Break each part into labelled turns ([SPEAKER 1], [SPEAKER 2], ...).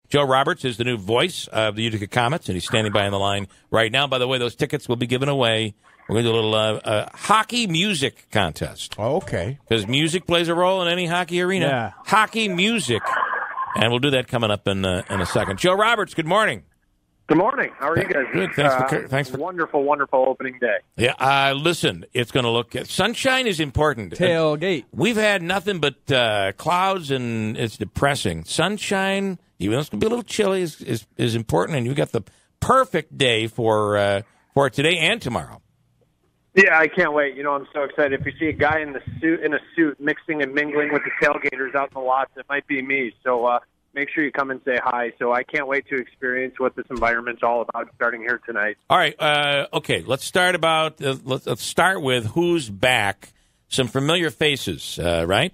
[SPEAKER 1] Joe Roberts is the new voice of the Utica Comets, and he's standing by on the line right now. By the way, those tickets will be given away. We're going to do a little hockey music contest.
[SPEAKER 2] Oh, okay.
[SPEAKER 1] Because music plays a role in any hockey arena.
[SPEAKER 3] Yeah.
[SPEAKER 1] Hockey music. And we'll do that coming up in a second. Joe Roberts, good morning.
[SPEAKER 4] Good morning. How are you guys?
[SPEAKER 1] Good. Thanks for
[SPEAKER 4] wonderful, wonderful opening day.
[SPEAKER 1] Yeah. Listen, it's going to look. Sunshine is important.
[SPEAKER 3] Tailgate.
[SPEAKER 1] We've had nothing but clouds, and it's depressing. Sunshine, even though it's going to be a little chilly, is important. And you got the perfect day for today and tomorrow.
[SPEAKER 4] Yeah, I can't wait. You know, I'm so excited. If you see a guy in a suit mixing and mingling with the tailgaters out in the lots, it might be me. So make sure you come and say hi. So I can't wait to experience what this environment's all about starting here tonight.
[SPEAKER 1] All right. Okay. Let's start with who's back. Some familiar faces, right?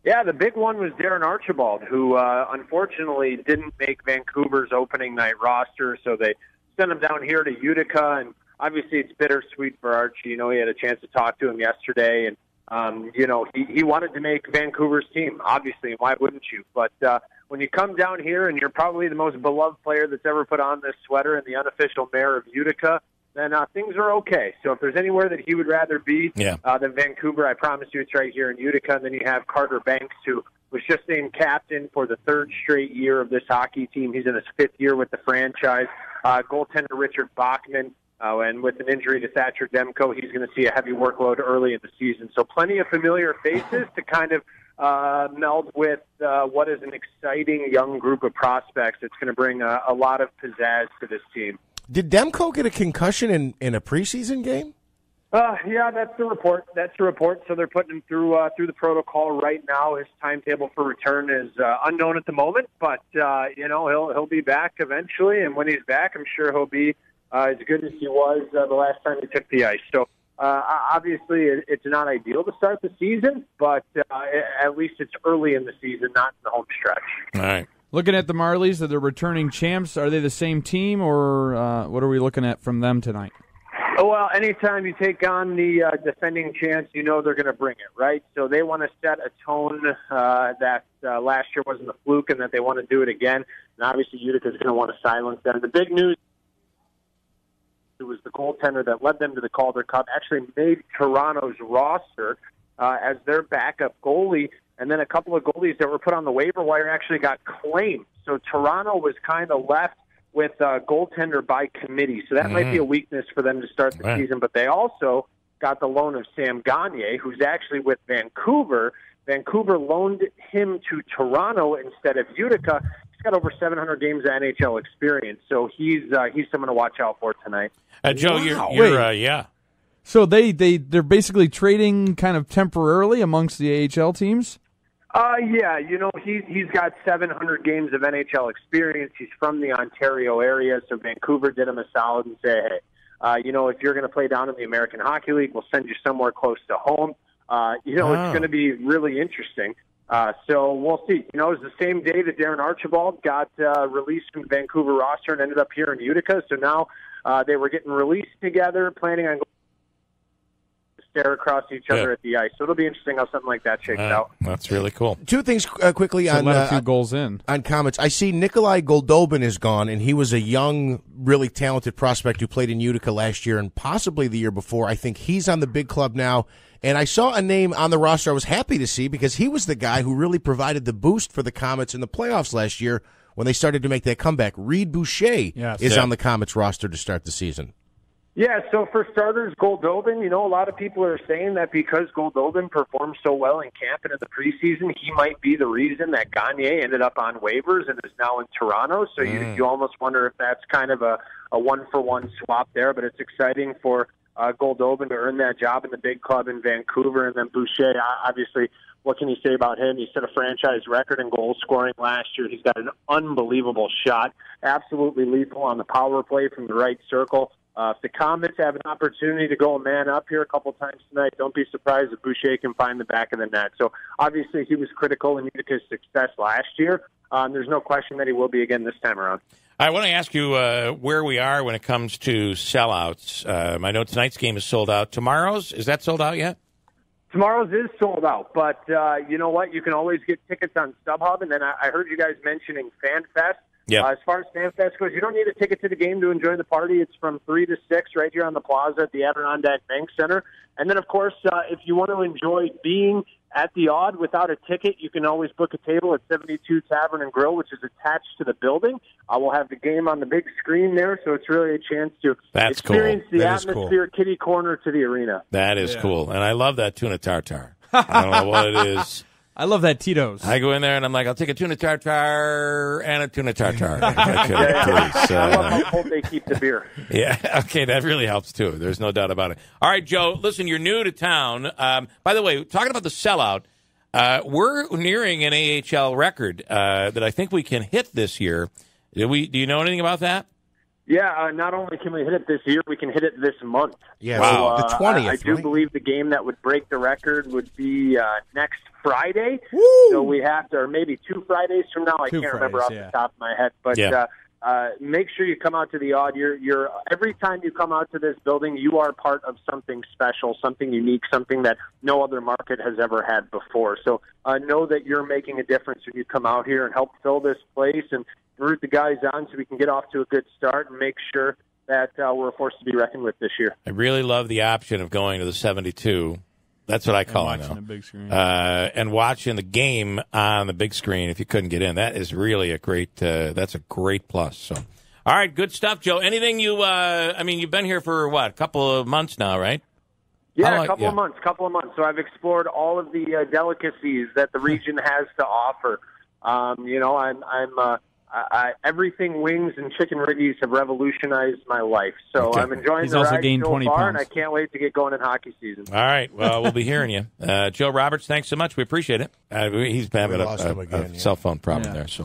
[SPEAKER 4] Yeah, the big one was Darren Archibald, who unfortunately didn't make Vancouver's opening night roster. So they sent him down here to Utica, and obviously it's bittersweet for Archie. You know, he had a chance to talk to him yesterday, and you know, he wanted to make Vancouver's team, obviously, and why wouldn't you? But when you come down here and you're probably the most beloved player that's ever put on this sweater and the unofficial mayor of Utica, then things are okay. So if there's anywhere that he would rather be than Vancouver, I promise you it's right here in Utica. And then you have Carter Banks, who was just named captain for the third straight year of this hockey team. He's in his fifth year with the franchise. Goaltender Richard Bachman. And with an injury to Thatcher Demko, he's going to see a heavy workload early in the season. So plenty of familiar faces to kind of meld with what is an exciting young group of prospects. It's going to bring a lot of pizzazz to this team.
[SPEAKER 2] Did Demko get a concussion in a preseason game?
[SPEAKER 4] Yeah, that's the report. So they're putting him through the protocol right now. His timetable for return is unknown at the moment, but you know, he'll be back eventually. And when he's back, I'm sure he'll be as good as he was the last time he took the ice. So obviously it's not ideal to start the season, but at least it's early in the season, not in the home stretch.
[SPEAKER 1] All right.
[SPEAKER 3] Looking at the Marlies, are they returning champs? Are they the same team, or what are we looking at from them tonight?
[SPEAKER 4] Well, anytime you take on the defending champs, you know they're going to bring it, right? So they want to set a tone that last year wasn't a fluke and that they want to do it again. And obviously Utica's going to want to silence them. The big news, it was the goaltender that led them to the Calder Cup, actually made Toronto's roster as their backup goalie, and then a couple of goalies that were put on the waiver wire actually got claimed. So Toronto was kind of left with goaltender by committee. So that might be a weakness for them to start the season, but they also got the loan of Sam Gagner, who's actually with Vancouver. Vancouver loaned him to Toronto instead of Utica. He's got over 700 games of NHL experience, so he's someone to watch out for tonight.
[SPEAKER 1] Joe, you're yeah.
[SPEAKER 3] So they're basically trading kind of temporarily amongst the AHL teams?
[SPEAKER 4] Yeah, you know, he's got 700 games of NHL experience. He's from the Ontario area, so Vancouver did him a solid and say, hey, you know, if you're going to play down in the American Hockey League, we'll send you somewhere close to home. You know, it's going to be really interesting. So we'll see. You know, it was the same day that Darren Archibald got released from the Vancouver roster and ended up here in Utica. So now they were getting released together, planning on going to stare across each other at the ice. So it'll be interesting how something like that shakes out.
[SPEAKER 1] That's really cool.
[SPEAKER 2] Two things quickly
[SPEAKER 3] So
[SPEAKER 2] on
[SPEAKER 3] let a few goals in.
[SPEAKER 2] On Comets. I see Nikolai Goldobin is gone, and he was a young, really talented prospect who played in Utica last year and possibly the year before. I think he's on the big club now. And I saw a name on the roster I was happy to see because he was the guy who really provided the boost for the Comets in the playoffs last year when they started to make that comeback. Reed Boucher is on the Comets roster to start the season.
[SPEAKER 4] Yeah, so for starters, Goldobin, you know, a lot of people are saying that because Goldobin performed so well in camp and in the preseason, he might be the reason that Gagner ended up on waivers and is now in Toronto. So you almost wonder if that's kind of a one-for-one swap there, but it's exciting for Goldobin to earn that job in the big club in Vancouver. And then Boucher, obviously, what can you say about him? He set a franchise record in goal scoring last year. He's got an unbelievable shot, absolutely lethal on the power play from the right circle. If the Comets have an opportunity to go a man up here a couple times tonight, don't be surprised if Boucher can find the back of the net. So obviously he was critical in Utica's success last year. There's no question that he will be again this time around.
[SPEAKER 1] I want to ask you where we are when it comes to sellouts. I know tonight's game is sold out. Tomorrow's, is that sold out yet?
[SPEAKER 4] Tomorrow's is sold out, but you know what? You can always get tickets on StubHub. And then I heard you guys mentioning FanFest.
[SPEAKER 1] Yeah.
[SPEAKER 4] As far as FanFest goes, you don't need a ticket to the game to enjoy the party. It's from 3 to 6 right here on the plaza at the Adirondack Bank Center. And then, of course, if you want to enjoy being at the Odd without a ticket, you can always book a table at 72 Tavern and Grill, which is attached to the building. We'll have the game on the big screen there, so it's really a chance to experience the atmosphere, kitty corner to the arena.
[SPEAKER 1] That is cool. And I love that tuna tartare. I don't know what it is.
[SPEAKER 3] I love that Tito's.
[SPEAKER 1] I go in there and I'm like, I'll take a tuna tartare and a tuna tartare. If I could, please.
[SPEAKER 4] I love how cold they keep the beer.
[SPEAKER 1] Yeah, okay, that really helps too. There's no doubt about it. All right, Joe, listen, you're new to town. By the way, talking about the sellout, we're nearing an AHL record that I think we can hit this year. Do you know anything about that?
[SPEAKER 4] Yeah, not only can we hit it this year, we can hit it this month.
[SPEAKER 2] Yeah,
[SPEAKER 1] wow.
[SPEAKER 2] So the 20th,
[SPEAKER 4] I do
[SPEAKER 2] right?
[SPEAKER 4] believe the game that would break the record would be next Friday.
[SPEAKER 3] Woo!
[SPEAKER 4] So we have to, or maybe 2 Fridays from now. I
[SPEAKER 3] 2
[SPEAKER 4] can't remember off
[SPEAKER 3] Fridays,
[SPEAKER 4] the top of my head. But make sure you come out to the Odd. You're every time you come out to this building, you are part of something special, something unique, something that no other market has ever had before. So know that you're making a difference when you come out here and help fill this place and root the guys on so we can get off to a good start and make sure that we're a force to be reckoned with this year.
[SPEAKER 1] I really love the option of going to the 72. That's what I call it now.
[SPEAKER 3] The big screen.
[SPEAKER 1] And watching the game on the big screen if you couldn't get in. That is really a great that's a great plus. So, all right, good stuff, Joe. Anything you've been here for what, a couple of months now, right?
[SPEAKER 4] Yeah, a couple of months. So I've explored all of the delicacies that the region has to offer. Everything wings and chicken riggies have revolutionized my life. So I'm enjoying
[SPEAKER 3] He's
[SPEAKER 4] the
[SPEAKER 3] also
[SPEAKER 4] ride
[SPEAKER 3] gained
[SPEAKER 4] so
[SPEAKER 3] 20
[SPEAKER 4] far,
[SPEAKER 3] pounds.
[SPEAKER 4] and I can't wait to get going in hockey season.
[SPEAKER 1] All right. Well, we'll be hearing you. Joe Roberts, thanks so much. We appreciate it. He's having
[SPEAKER 2] lost him
[SPEAKER 1] a
[SPEAKER 2] again,
[SPEAKER 1] cell phone problem there. So.